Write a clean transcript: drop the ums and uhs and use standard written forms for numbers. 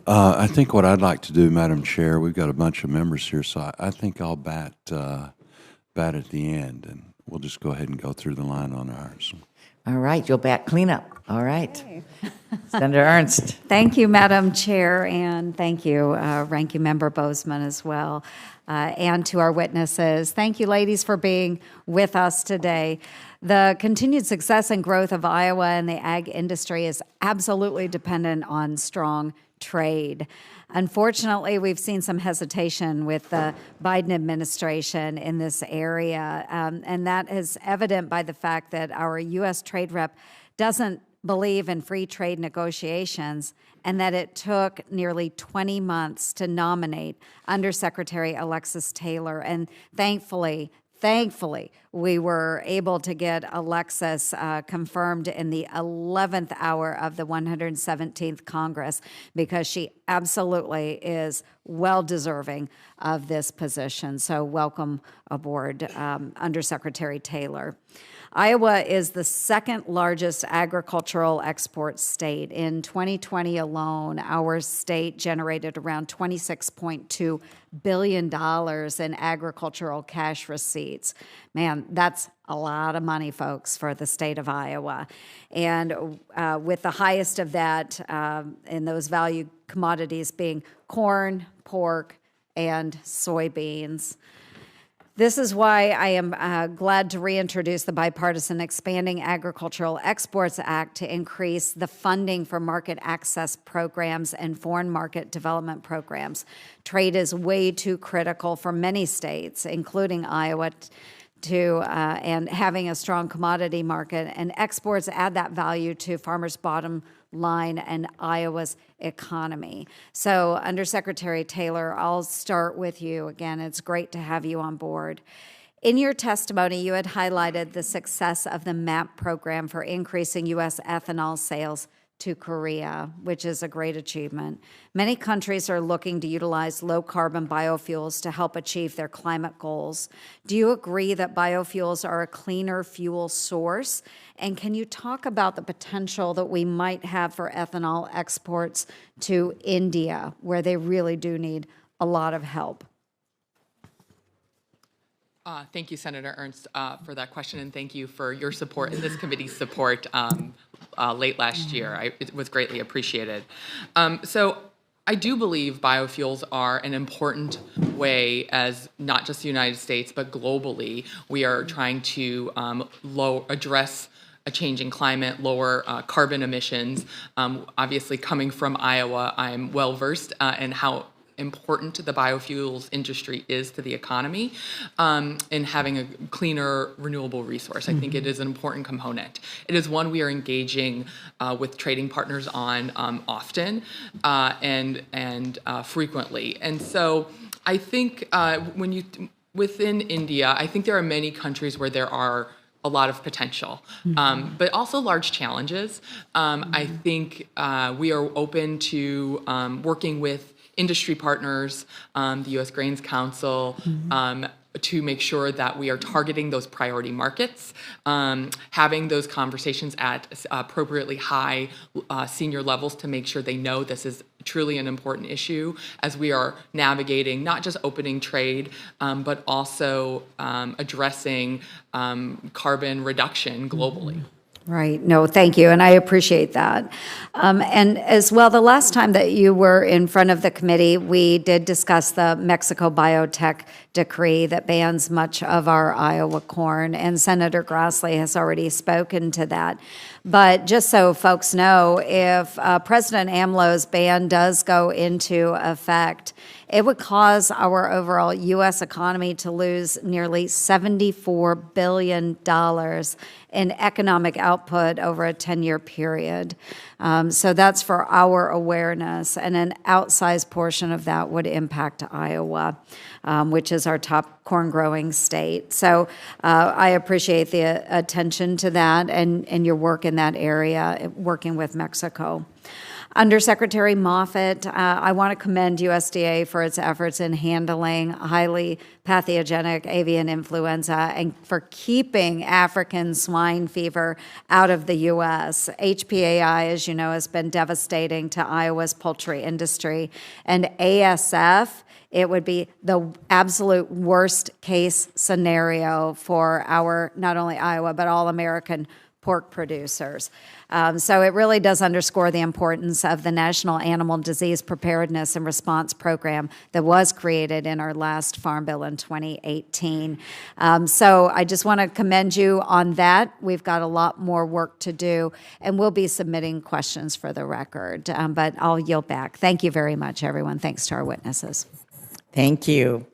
I think what I'd like to do, Madam Chair, we've got a bunch of members here, so I think I'll bat at the end, and we'll just go ahead and go through the line on ours. All right, you'll bat cleanup. All right. Okay. Senator Ernst. Thank you, Madam Chair, and thank you, Ranking Member Bozeman as well, and to our witnesses. Thank you, ladies, for being with us today. The continued success and growth of Iowa and the ag industry is absolutely dependent on strong trade. Unfortunately, we've seen some hesitation with the Biden administration in this area, and that is evident by the fact that our U.S. trade rep doesn't believe in free trade negotiations, and that it took nearly 20 months to nominate Undersecretary Alexis Taylor. And thankfully, we were able to get Alexis confirmed in the 11th hour of the 117th Congress, because she absolutely is well deserving of this position. So welcome aboard, Undersecretary Taylor. Iowa is the second largest agricultural export state. In 2020 alone, our state generated around $26.2 billion in agricultural cash receipts. Man, that's a lot of money, folks, for the state of Iowa. And with the highest of that in those value commodities being corn, pork, and soybeans. This is why I am glad to reintroduce the bipartisan Expanding Agricultural Exports Act to increase the funding for market access programs and foreign market development programs. Trade is way too critical for many states, including Iowa, and having a strong commodity market, and exports add that value to farmers' bottom line and Iowa's economy. So, Undersecretary Taylor, I'll start with you. Again, it's great to have you on board. In your testimony, you had highlighted the success of the MAP program for increasing U.S. ethanol sales to Korea, which is a great achievement. Many countries are looking to utilize low-carbon biofuels to help achieve their climate goals. Do you agree that biofuels are a cleaner fuel source? And can you talk about the potential that we might have for ethanol exports to India, where they really do need a lot of help? Thank you, Senator Ernst, for that question, and thank you for your support and this committee's support late last year. It was greatly appreciated. So I do believe biofuels are an important way, as not just the United States, but globally, we are trying to address a changing climate, lower carbon emissions. Obviously, coming from Iowa, I'm well versed in how important the biofuels industry is to the economy, and having a cleaner, renewable resource. I think it is an important component. It is one we are engaging with trading partners on often and frequently. And so I think within India, I think there are many countries where there are a lot of potential, but also large challenges. I think we are open to working with industry partners, the U.S. Grains Council, to make sure that we are targeting those priority markets, having those conversations at appropriately high senior levels to make sure they know this is truly an important issue as we are navigating not just opening trade, but also addressing carbon reduction globally. Right. No, thank you. And I appreciate that. And as well, the last time that you were in front of the committee, we did discuss the Mexico biotech decree that bans much of our Iowa corn. And Senator Grassley has already spoken to that. But just so folks know, if President AMLO's ban does go into effect, it would cause our overall U.S. economy to lose nearly $74 billion in economic output over a 10-year period. So that's for our awareness, and an outsized portion of that would impact Iowa, which is our top corn-growing state. So I appreciate the attention to that and your work in that area, working with Mexico. Undersecretary Moffett, I want to commend USDA for its efforts in handling highly pathogenic avian influenza and for keeping African swine fever out of the U.S. HPAI, as you know, has been devastating to Iowa's poultry industry, and ASF, it would be the absolute worst case scenario for our, not only Iowa, but all American pork producers. So it really does underscore the importance of the National Animal Disease Preparedness and Response Program that was created in our last Farm Bill in 2018. So I just want to commend you on that. We've got a lot more work to do, and we'll be submitting questions for the record. But I'll yield back. Thank you very much, everyone. Thanks to our witnesses. Thank you.